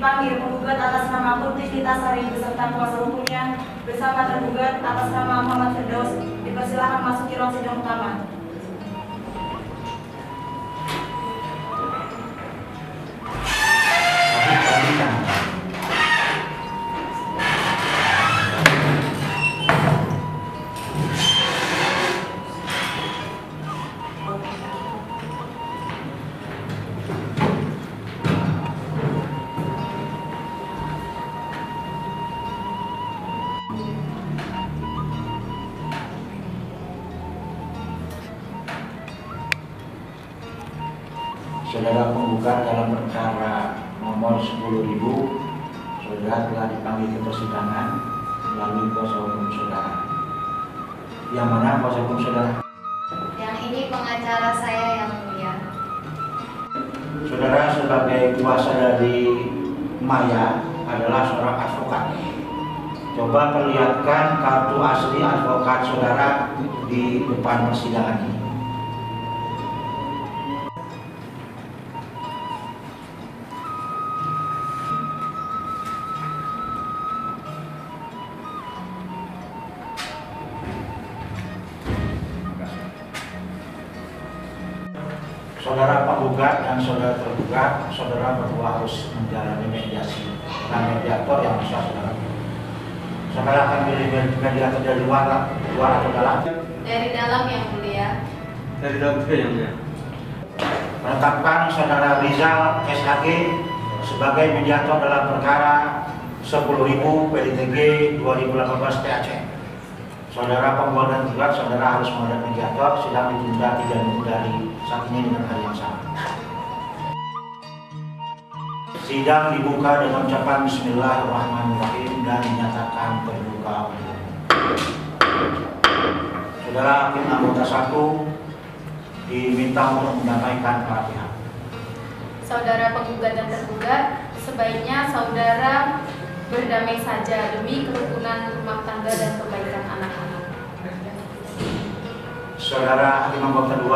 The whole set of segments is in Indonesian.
dipanggil penggugat atas nama Putri Titasari beserta kuasa hukumnya bersama tergugat atas nama Muhammad Firdaus. Dipersilakan masuki ruang sidang utama. Saudara penggugat dalam perkara nomor 10.000, saudara telah dipanggil ke persidangan melalui kuasa hukum saudara. Yang mana kuasa hukum saudara? Yang ini pengacara saya yang mulia. Saudara sebagai kuasa dari Maya adalah seorang advokat. Coba perlihatkan kartu asli advokat saudara di depan persidangan ini. Saudara penggugat dan saudara tergugat, saudara berdua harus menjalani mediasi dengan mediator yang bisa saudara. Saudara akan pilih mediator dari luar atau dalam? Dari dalam yang mulia. Dari dalam juga yang mulia. Menetapkan saudara Rizal SHG sebagai mediator dalam perkara 10.000 PDTG 2018 TAC. Saudara penggugat dan tergugat, saudara harus menghadap mediator. Sidang ditunda 3 minggu dari saat ini dengan hari yang sama. Sidang dibuka dengan ucapan Bismillahirrahmanirrahim dan dinyatakan terbuka. Saudara hakim anggota 1 diminta untuk menyampaikan para pihak. Saudara penggugat dan tergugat, sebaiknya saudara berdamai saja demi kerukunan rumah tangga dan kebaikan anak-anak. Saudara hakim anggota 2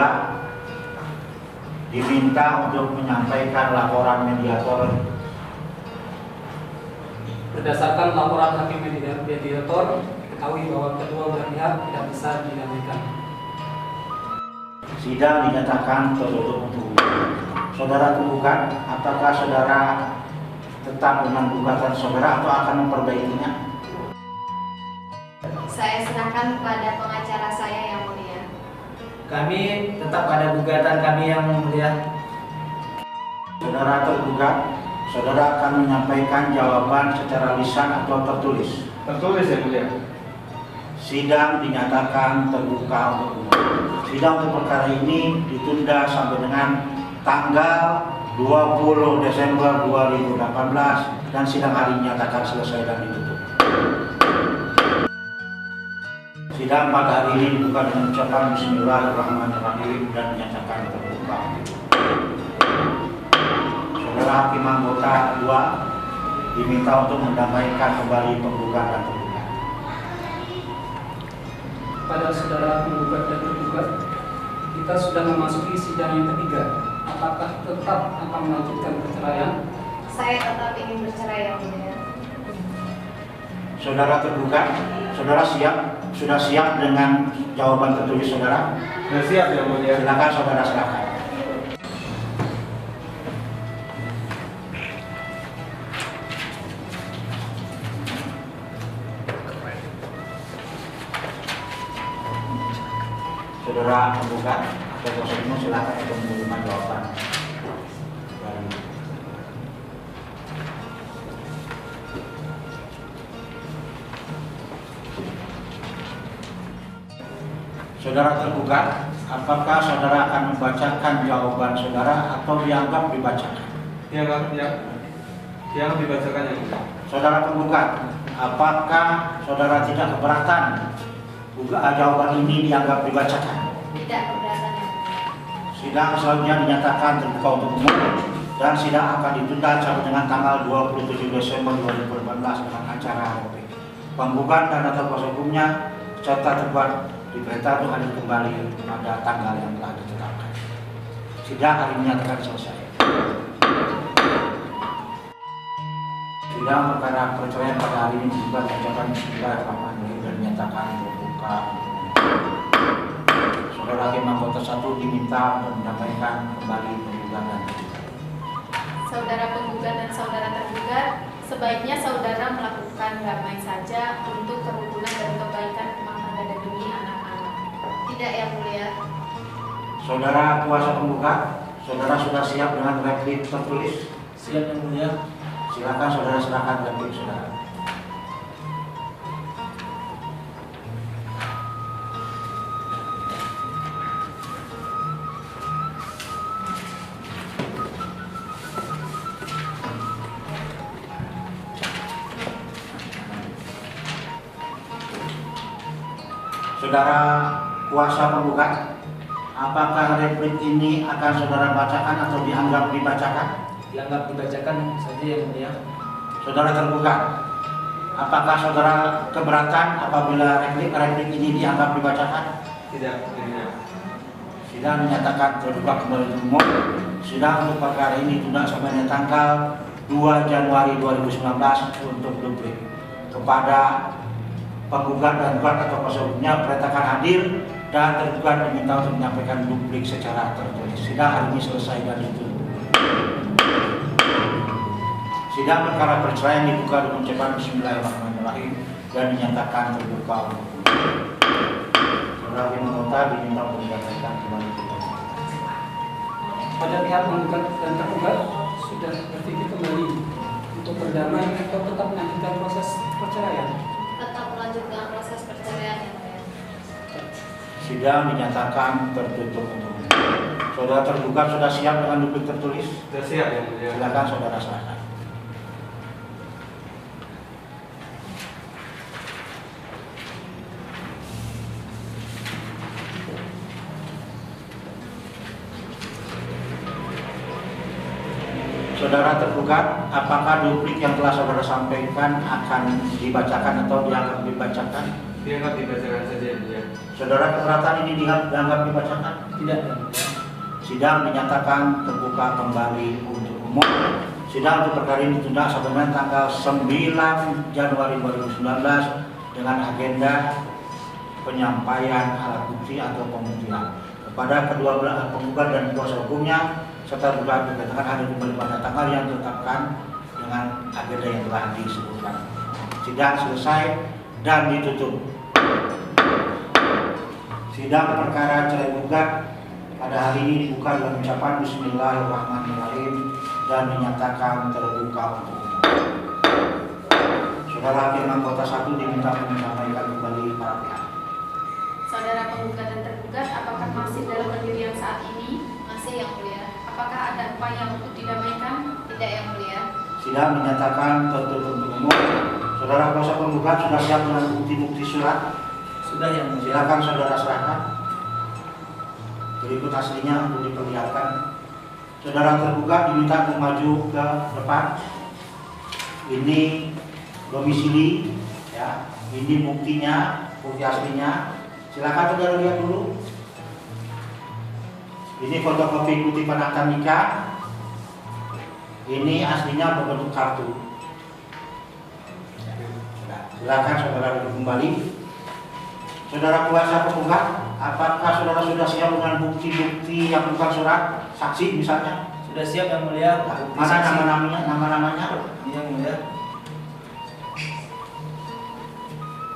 diminta untuk menyampaikan laporan mediator. Berdasarkan laporan hakim mediator, diketahui bahwa kedua belah pihak tidak bisa didamaikan. Sidang dinyatakan tertutup untuk umum. Saudara tergugat, apakah saudara tetap dengan gugatan saudara atau akan memperbaikinya? Saya serahkan kepada pengacara saya yang mulia. Kami tetap pada gugatan kami yang mulia. Saudara tergugat, saudara akan menyampaikan jawaban secara lisan atau tertulis. Tertulis yang mulia. Sidang dinyatakan terbuka untuk umum. Sidang untuk perkara ini ditunda sampai dengan tanggal 20 Desember 2018 dan sidang hari dinyatakan selesai dan ditutup. Sidang pada hari ini dibuka dengan ucapan Bismillahirrahmanirrahim dan dinyatakan terbuka. Saudara hakim anggota 2 diminta untuk mendamaikan kembali penggugat dan tergugat. Pada saudara penggugat dan tergugat, kita sudah memasuki sidang yang ketiga. Apakah tetap akan melanjutkan perceraian? Saya tetap ingin bercerai yang mulia. Saudara tergugat, saudara sudah siap dengan jawaban tertulis saudara? Sudah siap yang mulia. Silakan saudara silakan. Saudara penggugat atau kuasa hukum silakan untuk menerima jawaban. Saudara tergugat, apakah saudara akan membacakan jawaban saudara atau dianggap dibacakan? Dianggap dibacakan yang mulia. Saudara penggugat, apakah saudara tidak keberatan jawaban ini dianggap dibacakan? Tidak keberatan yang mulia. Sidang selanjutnya dinyatakan terbuka untuk umum dan sidang akan ditunda sampai dengan tanggal 27 Desember 2018 dengan acara HOP. Penggugat dan atau kuasa hukumnya serta tergugat diperintah untuk hadir kembali pada tanggal yang telah ditetapkan. Sidang hari ini dinyatakan selesai. Sidang perkara perceraian pada hari ini juga mengucapkan bismillahirrahmanirrahim dan menyatakan terbuka. Saudara Hakim Anggota 1 diminta untuk menyampaikan kembali penggugatan. Saudara penggugat dan saudara tergugat, sebaiknya saudara melakukan damai saja untuk kerukunan dan kebaikan rumah tangga dan demi anak-anak. Tidak, Yang Mulia. Saudara kuasa penggugat, saudara sudah siap dengan replik tertulis? Siap Yang Mulia. Silakan saudara serahkan replik saudara. Saudara kuasa penggugat, apakah replik ini akan saudara bacakan atau dianggap dibacakan? Dianggap dibacakan saja Yang Mulia. Saudara tergugat, apakah saudara keberatan apabila replik ini dianggap dibacakan? Tidak, Yang Mulia. Sidang dinyatakan terbuka kembali umum. Sidang untuk perkara ini tunda sampai tanggal 2 Januari 2019 untuk duplik. Kepada penggugat dan gugat atau kuasa hukumnya perintahkan hadir dan tergugat diminta untuk menyampaikan duplik secara tertulis. Sidang hari ini selesai dan ditutup. Sidang perkara perceraian dibuka dengan ucapan bismillahirrahmanirrahim dan dinyatakan terbuka untuk umum. Saudara Hakim Anggota diminta untuk menyampaikan kembali. Pada pihak penggugat dan tergugat sudah berpikir kembali untuk berdamai atau tetap melanjutkan proses perceraian. Tetap melanjutkan proses perceraian, Yang Mulia. Sidang dinyatakan tertutup untuk umum. Saudara tergugat sudah siap dengan duplik tertulis? Sudah siap Yang Mulia. Silakan saudara serahkan. Saudara tergugat, apakah duplik yang telah saudara sampaikan akan dibacakan atau dianggap dibacakan? Dianggap dibacakan saja Yang Mulia. Saudara keberatan ini dianggap dibacakan? Tidak Yang Mulia. Sidang dinyatakan terbuka kembali untuk umum. Sidang untuk perkara ini ditunda sampai tanggal 9 Januari 2019 dengan agenda penyampaian alat bukti atau pembuktian kepada kedua belah penggugat dan kuasa hukumnya serta juga dikatakan hadir kembali pada tanggal yang ditetapkan dengan agenda yang telah disebutkan. Sidang selesai dan ditutup. Sidang perkara cerai gugat pada hari ini dibuka dengan ucapan bismillahirrahmanirrahim dan dinyatakan terbuka untuk umum. Saudara Hakim Anggota 1 diminta untuk menyampaikan kembali para pihak. Saudara penggugat dan tergugat, apakah masih dalam pendirian saat ini? Masih, Yang Mulia. Apakah ada upaya untuk didamaikan? Tidak, Yang Mulia. Sidang dinyatakan tertutup untuk umum. Saudara kuasa penggugat sudah siap dengan bukti-bukti surat? Sudah Yang Mulia. Silakan saudara serahkan. Berikut aslinya untuk diperlihatkan. Saudara tergugat diminta untuk maju ke depan. Ini domisili, ya. Ini buktinya, bukti aslinya. Silakan saudara lihat dulu. Ini fotokopi kutipan akta nikah. Ini aslinya berbentuk kartu. Silakan saudara duduk kembali. Saudara kuasa penggugat, apakah saudara sudah siap dengan bukti-bukti yang bukan surat, saksi misalnya? Sudah siap Yang Mulia. Mana nama-namanya? Yang Mulia.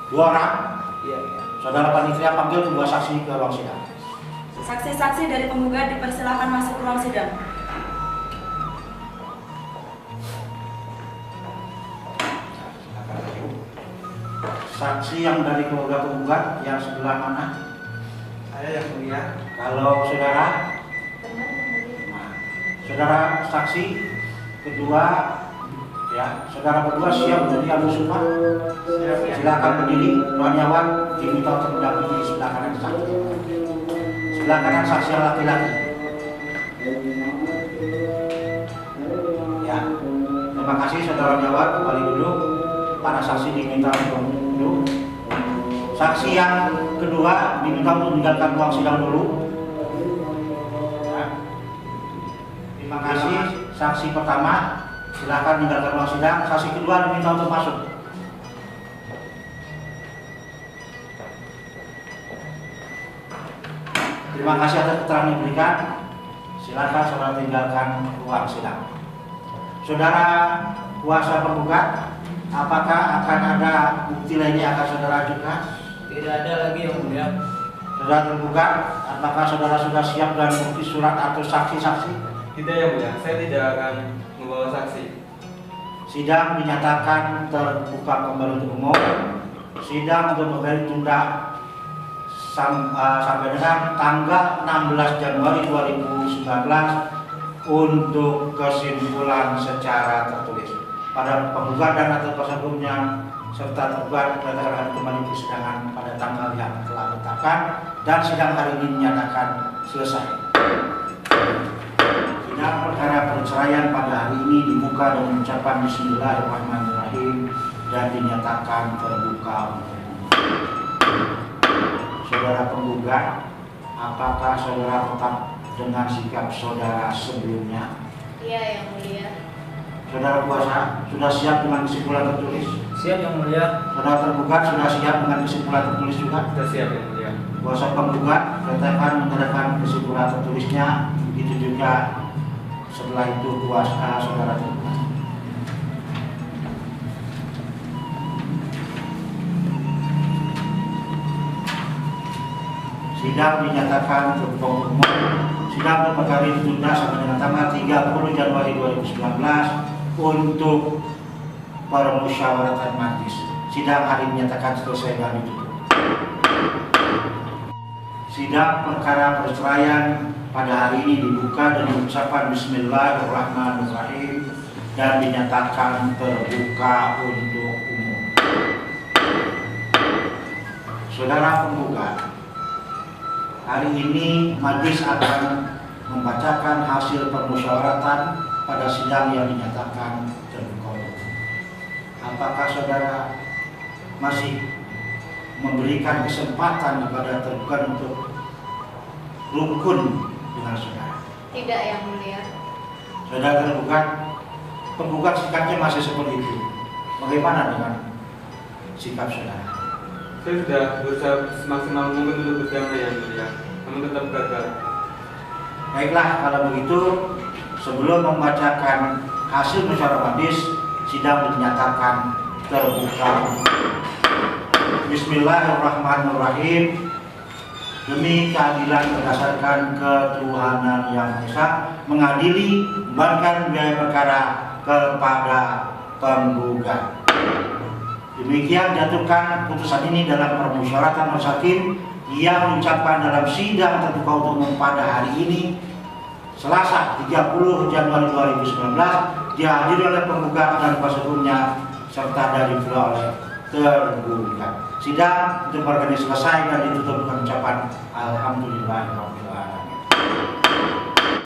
2 orang. Iya. Saudara panitia panggil kedua saksi ke ruang sidang. Saksi-saksi dari penggugat dipersilakan masuk ke ruang sidang. Saksi yang dari keluarga penggugat yang sebelah mana? Saya Yang Mulia. Kalau saudara, saudara saksi kedua, ya, saudara berdua siap untuk diadu sumpah. Silakan berdiri. Ruanyawan diminta untuk mendampingi sebelah kanan saksi. Sebelah kanan saksi yang laki-laki. Ya, terima kasih saudara Ruanyawan, kembali duduk. Para saksi diminta untuk duduk. Saksi yang kedua diminta untuk meninggalkan ruang sidang dulu. Ya. Terima kasih. Saksi pertama Silakan meninggalkan ruang sidang. Saksi kedua diminta untuk masuk. Terima kasih atas keterangan yang diberikan. Silakan saudara tinggalkan ruang sidang. Saudara kuasa penggugat, apakah akan ada bukti lainnya yang akan saudara ajukan? Tidak ada lagi yang mulia. Saudara tergugat, apakah saudara sudah siap dengan bukti surat atau saksi-saksi? Tidak yang mulia, saya tidak akan membawa saksi. Sidang dinyatakan terbuka kembali untuk umum. Sidang untuk kembali tunda sampai dengan tanggal 16 Januari 2019 untuk kesimpulan secara tertulis. Pada penggugat dan atau kuasa hukumnya serta tergugat akan kembali persidangan pada tanggal yang telah ditetapkan dan sidang hari ini dinyatakan selesai. Sidang perkara perceraian pada hari ini dibuka dengan ucapan Bismillahirrahmanirrahim dan dinyatakan terbuka untuk umum. Saudara penggugat, apakah saudara tetap dengan sikap saudara sebelumnya? Iya yang mulia. Saudara kuasa sudah siap dengan kesimpulan tertulis? Siap yang mulia. Saudara tergugat sudah siap dengan kesimpulan tertulis juga? Sudah siap yang mulia. Kuasa penggugat katakan menyerahkan kesimpulan tertulisnya, begitu juga setelah itu kuasa saudara tergugat. Sidang dinyatakan terbuka untuk umum. Sidang perkara ini ditunda sampai dengan tanggal 30 Januari 2019 untuk permusyawaratan majelis. Sidang hari ini dinyatakan selesai dan ditutup. Sidang perkara perceraian pada hari ini dibuka dengan ucapan Bismillahirrahmanirrahim dan dinyatakan terbuka untuk umum. Saudara penggugat, hari ini majelis akan membacakan hasil permusyawaratan pada sidang yang dinyatakan terbuka untuk umum. Apakah saudara masih memberikan kesempatan kepada tergugat untuk rukun dengan saudara? Tidak yang mulia. Saudara tergugat, penggugat sikapnya masih seperti itu. Bagaimana dengan sikap saudara? Saya sudah berusaha semaksimal mungkin untuk berdamai yang mulia, namun tetap gagal. Baiklah, kalau begitu sebelum membacakan hasil musyawarah majelis, sidang dinyatakan terbuka. Bismillahirrahmanirrahim. Demi keadilan berdasarkan ketuhanan yang esa, mengadili membebankan biaya perkara kepada penggugat. Demikian jatuhkan putusan ini dalam permusyawaratan majelis hakim yang diucapkan dalam sidang terbuka untuk umum pada hari ini Selasa 30 Januari 2019 dihadiri oleh penggugat dan kuasa hukumnya serta dari pula oleh tergugat. Sidang untuk perkara ini selesai dan ditutup dengan ucapan Alhamdulillahirabbil alamin.